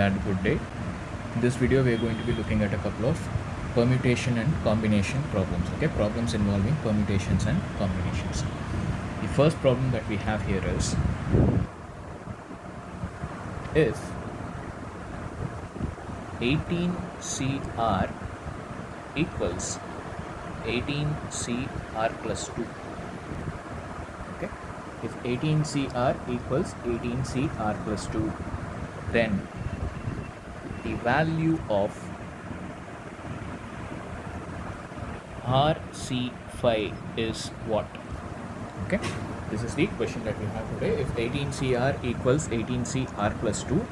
bad good day. In this video we are going to be looking at a couple of permutation and combination problems. Okay, problems involving permutations and combinations. The first problem that we have here is if 18CR equals 18CR plus 2. Okay, if 18CR equals 18CR plus 2, then the value of RC5 is what? Okay, this is the question that we have today. If 18CR equals 18CR plus 2,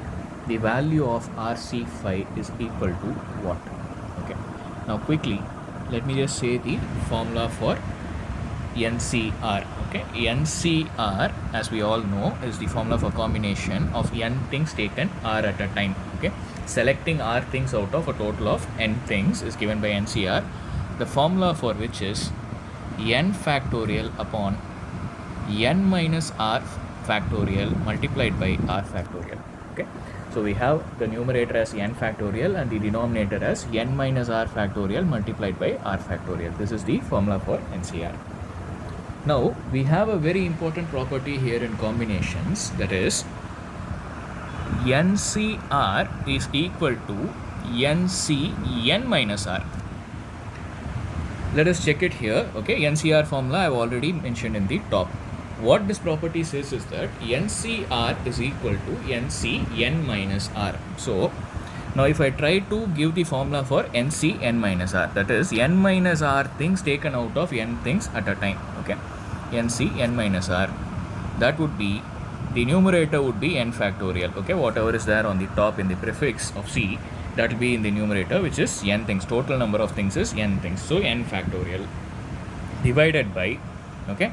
the value of RC5 is equal to what? Okay, now quickly let me just say the formula for NCR. Okay, NCR, as we all know, is the formula for combination of n things taken R at a time. Okay, selecting R things out of a total of n things is given by NCR, the formula for which is n factorial upon n minus R factorial multiplied by R factorial. Okay, so we have the numerator as n factorial and the denominator as n minus R factorial multiplied by R factorial. This is the formula for NCR. Now we have a very important property here in combinations, that is NCR is equal to NC n minus R. Let us check it here. Okay, NCR formula I have already mentioned in the top. What this property says is that NCR is equal to NC n minus R. So now if I try to give the formula for NC n minus R, that is n minus R things taken out of n things at a time. Okay, NC n minus R, that would be, the numerator would be n factorial. Okay, whatever is there on the top in the prefix of C, that will be in the numerator, which is n things. Total number of things is n things, so n factorial divided by, okay,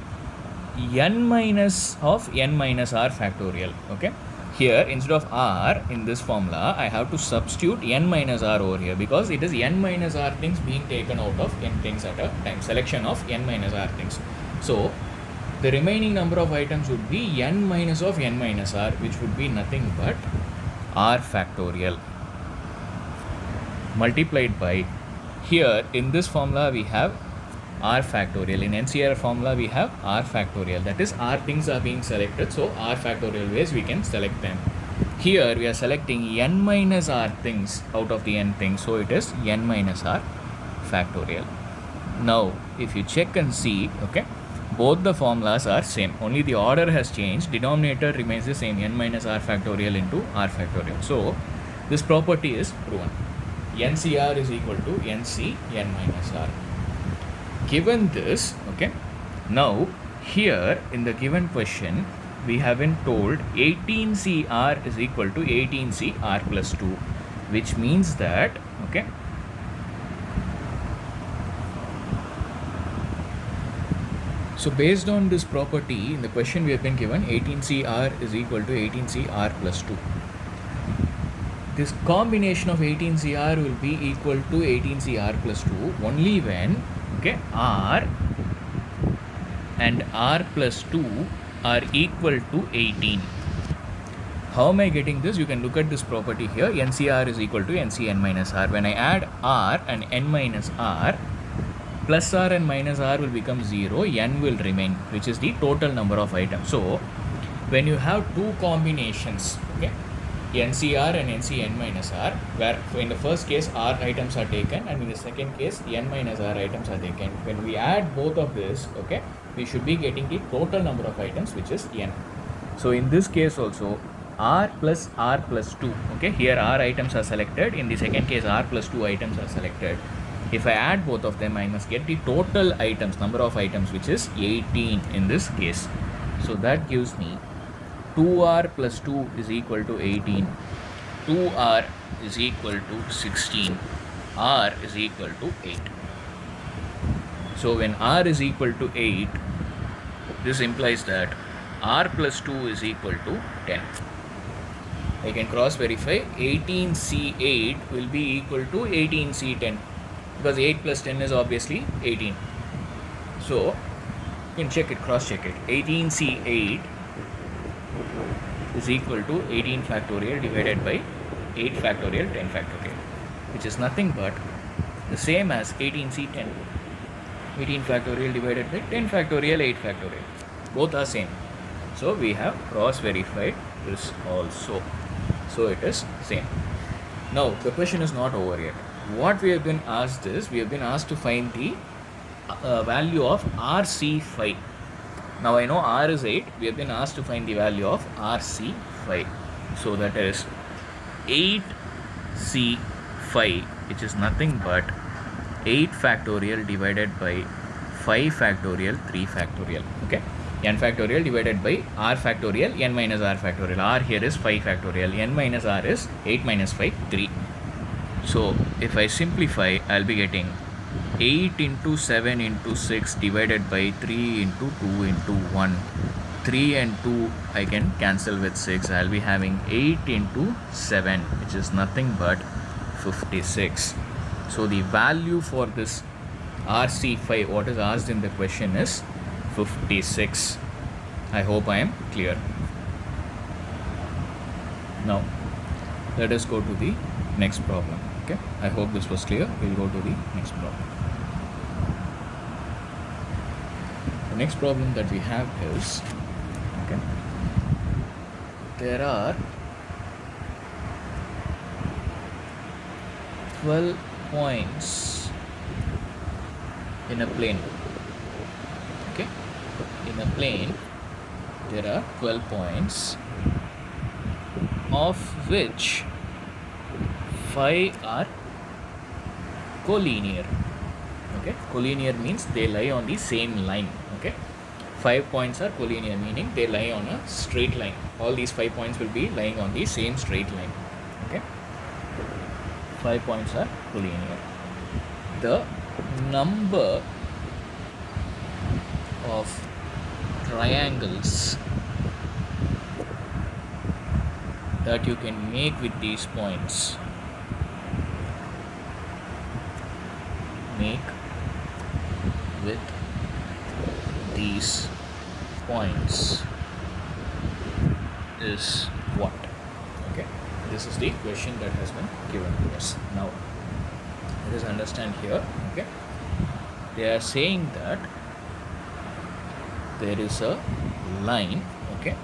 n minus of n minus R factorial. Okay, here instead of R in this formula I have to substitute n minus R over here, because it is n minus R things being taken out of n things at a time, selection of n minus R things. So the remaining number of items would be n minus of n minus R, which would be nothing but R factorial multiplied by, here in this formula we have R factorial, in NCR formula we have R factorial, that is R things are being selected, so R factorial ways we can select them. Here we are selecting n minus R things out of the n things, so it is n minus R factorial. Now if you check and see, okay, both the formulas are same, only the order has changed, denominator remains the same, n minus R factorial into R factorial. So this property is proven. NCR is equal to NC n minus R. Given this, okay, now here in the given question we have been told 18CR is equal to 18CR plus 2, which means that, okay, so based on this property in the question we have been given 18CR is equal to 18CR plus 2. This combination of 18CR will be equal to 18CR plus 2 only when, okay, R and R plus 2 are equal to 18. How am I getting this? You can look at this property here. NCR is equal to NC n minus R. When I add R and n minus R, plus R and minus R will become 0, n will remain, which is the total number of items. So when you have two combinations, okay, NCR and NC n minus R, where in the first case R items are taken and in the second case n minus R items are taken, when we add both of this, okay, we should be getting the total number of items, which is n. So in this case also R plus 2, okay, here R items are selected, in the second case R plus 2 items are selected. If I add both of them, I must get the total items, number of items, which is 18 in this case. So that gives me 2R plus 2 is equal to 18, 2R is equal to 16, R is equal to 8. So when R is equal to 8, this implies that R plus 2 is equal to 10. I can cross verify. 18C8 will be equal to 18C10, because 8 plus 10 is obviously 18. So you can check it, cross check it. 18C8 is equal to 18 factorial divided by 8 factorial 10 factorial, which is nothing but the same as 18c 10. 18 factorial divided by 10 factorial 8 factorial. Both are same. So we have cross verified this also. So it is same. Now the question is not over yet. What we have been asked is, we have been asked to find the value of RC5. Now I know R is 8. We have been asked to find the value of RC5. So that is 8C5, which is nothing but 8 factorial divided by 5 factorial 3 factorial. Okay, n factorial divided by r factorial n minus r factorial. R here is 5 factorial, n minus r is 8 minus 5, 3. So if I simplify, I'll be getting 8 into 7 into 6 divided by 3 into 2 into 1. 3 and 2 I can cancel with 6. I'll be having 8 into 7, which is nothing but 56. So the value for this RC5, what is asked in the question, is 56. I hope I am clear. Now let us go to the next problem. Okay, I hope this was clear. We'll go to the next problem. The next problem that we have is, okay, there are 12 points in a plane. Okay, in a plane there are 12 points, of which 5 are collinear. Okay, collinear means they lie on the same line. Okay, 5 points are collinear, meaning they lie on a straight line. All these 5 points will be lying on the same straight line. Okay, 5 points are collinear. The number of triangles that you can make with these points, is what? Okay, this is the question that has been given to us. Now let us understand here. Okay, they are saying that there is a line. Okay,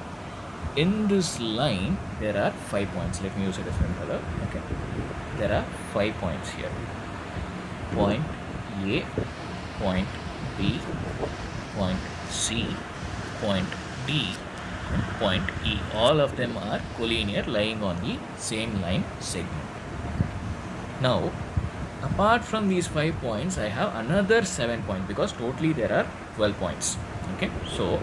in this line there are 5 points. Let me use a different color. Okay, there are 5 points here. Point A, point B, point C, point D, and point E. All of them are collinear, lying on the same line segment. Now apart from these 5 points, I have another 7 points, because totally there are 12 points. Okay, so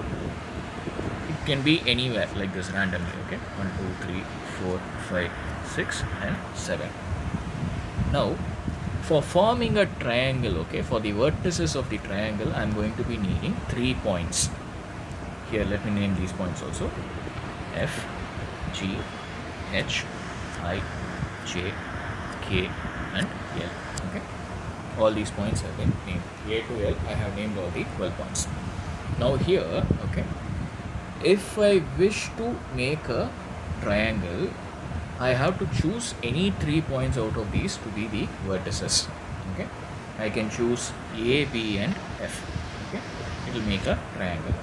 it can be anywhere like this randomly. Okay, 1 2 3 4 5 6 and 7. Now for forming a triangle, okay, for the vertices of the triangle, I am going to be needing 3 points. Here let me name these points also: F, G, H, I, J, K and L. Okay, all these points have been named. A to L, I have named all the 12 points. Now here, okay, if I wish to make a triangle, I have to choose any 3 points out of these to be the vertices. Okay, I can choose A, B and F. Okay, it will make a triangle.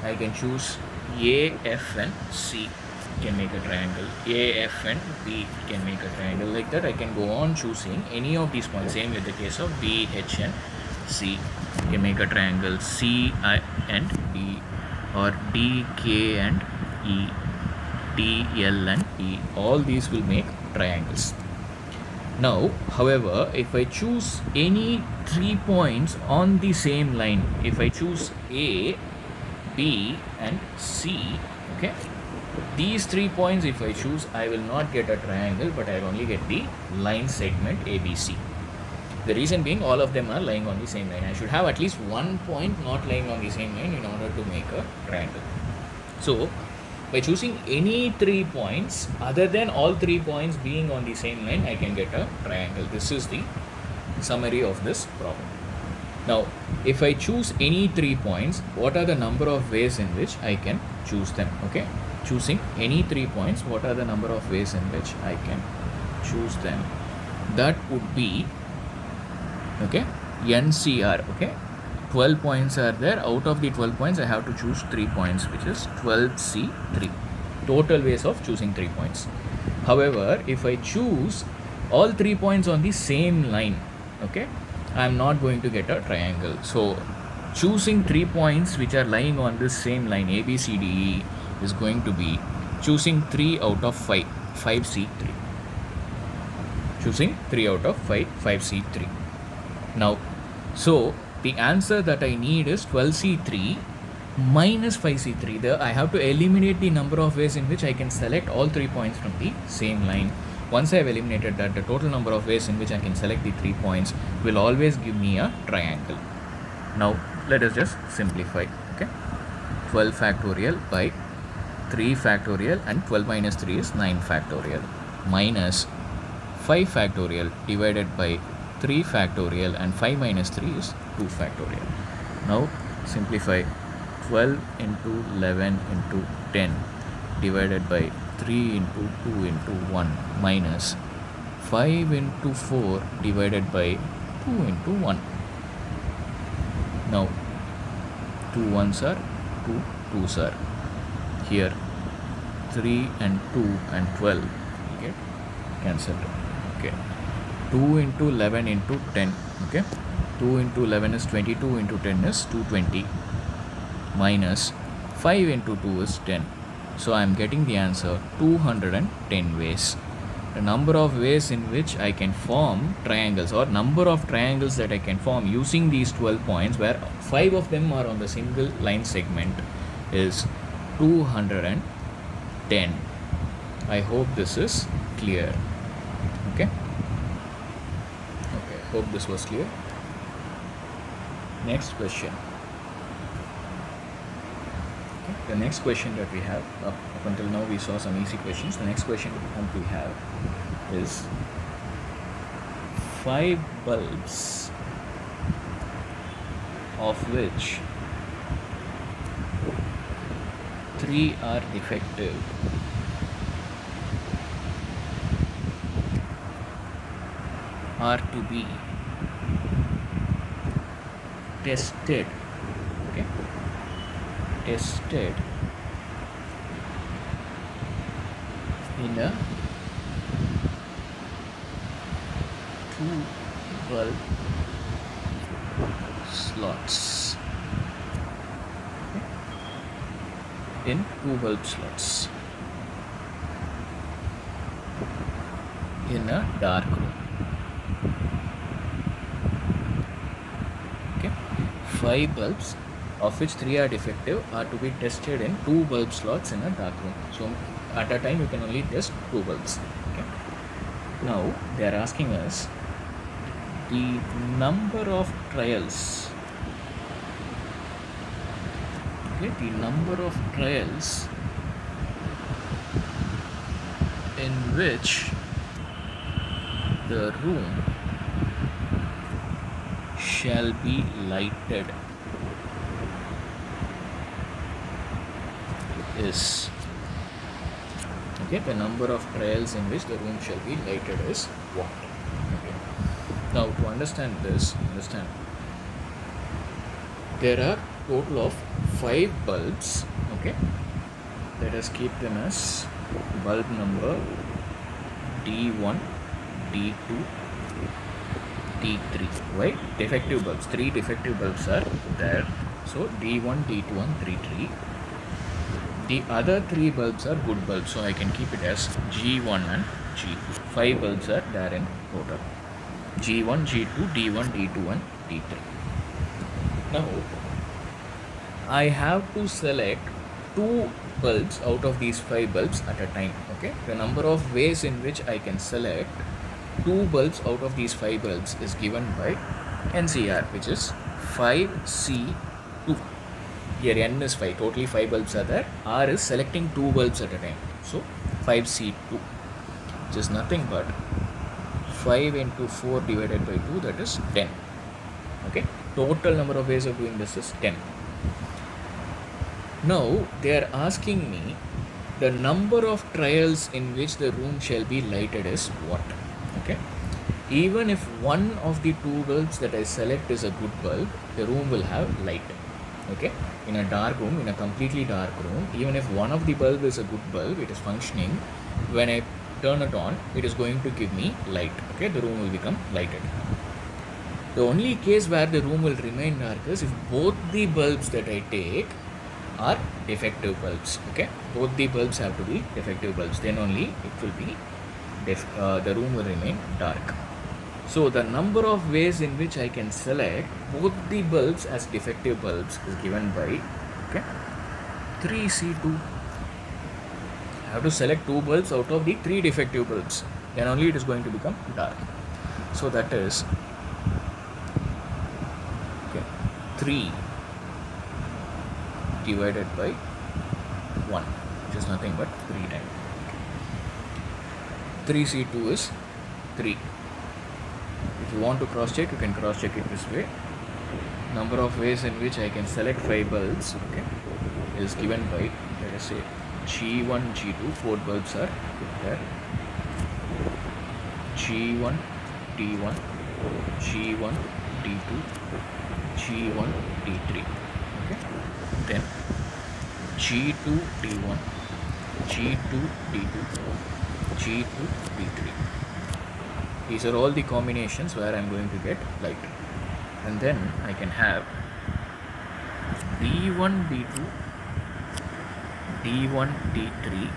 I can choose A, F and C, can make a triangle. A, F and B can make a triangle. Like that I can go on choosing any of these points. Same with the case of B, H and C, can make a triangle. C, I and D, or D, K and E, D, L and E. All these will make triangles. Now however, if I choose any 3 points on the same line, if I choose A, B and C, okay, these 3 points if I choose, I will not get a triangle, but I will only get the line segment ABC. The reason being, all of them are lying on the same line. I should have at least 1 point not lying on the same line in order to make a triangle. So by choosing any 3 points other than all 3 points being on the same line, I can get a triangle. This is the summary of this problem. Now if I choose any 3 points, what are the number of ways in which I can choose them? Okay, choosing any 3 points, what are the number of ways in which I can choose them? That would be, okay, NCR, okay, 12 points are there. Out of the 12 points, I have to choose 3 points, which is 12C3. Total ways of choosing 3 points. However, if I choose all 3 points on the same line, okay, I am not going to get a triangle. So choosing 3 points which are lying on this same line A, B, C, D, E is going to be choosing 3 out of 5, 5C3. Choosing 3 out of 5, 5C3. Now, so the answer that I need is 12C3 minus 5C3. I have to eliminate the number of ways in which I can select all 3 points from the same line. Once I have eliminated that, the total number of ways in which I can select the 3 points will always give me a triangle. Now, let us just simplify. Okay, 12 factorial by 3 factorial, and 12 minus 3 is 9 factorial, minus 5 factorial divided by 3 factorial, and 5 minus 3 is 2 factorial. Now simplify. 12 into 11 into 10 divided by 3 into 2 into 1 minus 5 into 4 divided by 2 into 1. Now 2 ones are 2 twos are here, 3 and 2 and 12 will get cancelled. Okay, 2 into 11 into 10. Okay, 2 into 11 is 22 into 10 is 220, minus 5 into 2 is 10. So I am getting the answer 210 ways. The number of ways in which I can form triangles, or number of triangles that I can form using these 12 points, where 5 of them are on the single line segment, is 210. I hope this is clear. Okay, hope this was clear. Next question. The next question that we have, up until now we saw some easy questions. The next question that we have is 5 bulbs of which 3 are defective are to be tested. Okay, tested in a 2 bulb slots. Okay. In 2 bulb slots in a dark room. Okay, 5 bulbs of which 3 are defective are to be tested in 2 bulb slots in a dark room. So at a time you can only test 2 bulbs. Okay. Now they are asking us the number of trials. Okay, the number of trials in which the room shall be lighted is, okay, the number of trials in which the room shall be lighted is what? Okay. Now to understand this, there are total of 5 bulbs. Okay, let us keep them as bulb number D1, D2, D3. Why? Defective bulbs. 3 defective bulbs are there. So D1, D2 and D3. The other 3 bulbs are good bulbs, so I can keep it as G1 and G2. 5 bulbs are there in total. G1, G2, D1, D2 and D3. Now I have to select 2 bulbs out of these 5 bulbs at a time. Okay, the number of ways in which I can select 2 bulbs out of these 5 bulbs is given by NCR, which is 5C2. Here N is 5, totally 5 bulbs are there. R is selecting 2 bulbs at a time. So 5C2, which is nothing but 5 into 4 divided by 2, that is 10. Okay, total number of ways of doing this is 10. Now they are asking me the number of trials in which the room shall be lighted is what? Okay. Even if one of the two bulbs that I select is a good bulb, the room will have light. Okay. In a dark room, in a completely dark room, even if one of the bulb is a good bulb, it is functioning. When I turn it on, it is going to give me light. Okay. The room will become lighted. The only case where the room will remain dark is if both the bulbs that I take are defective bulbs. Okay, both the bulbs have to be defective bulbs, then only it will be the room will remain dark. So the number of ways in which I can select both the bulbs as defective bulbs is given by 3C2. I have to select 2 bulbs out of the 3 defective bulbs, then only it is going to become dark. So that is 3 divided by 1, which is nothing but 3 times. 3C2 is 3. If you want to cross check, you can cross check it this way. Number of ways in which I can select 5 bulbs, okay, is given by, let us say, G1, G2, 4 bulbs are there. G1, T1, G1, T2, G1, T3. Okay. Then G2, T1, G2, T2, G2, T3. These are all the combinations where I am going to get light. And then I can have D1, D2, D1, D3,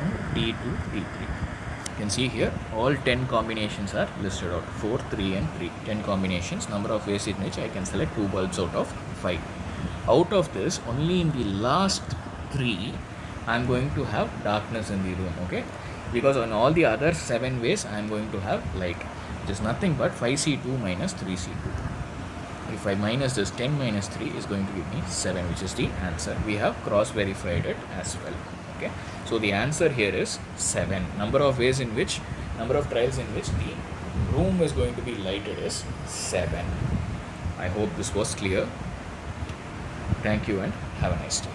and D2, D3. You can see here all 10 combinations are listed out. 4, 3 and 3. 10 combinations. Number of ways in which I can select 2 bulbs out of 5. Out of this, only in the last 3 I am going to have darkness in the room. Okay, because on all the other 7 ways I am going to have light, which is nothing but 5C2 minus 3C2. If I minus this, 10 minus 3 is going to give me 7, which is the answer. We have cross verified it as well. Okay, so the answer here is 7. Number of trials in which the room is going to be lighted is 7. I hope this was clear. Thank you and have a nice day.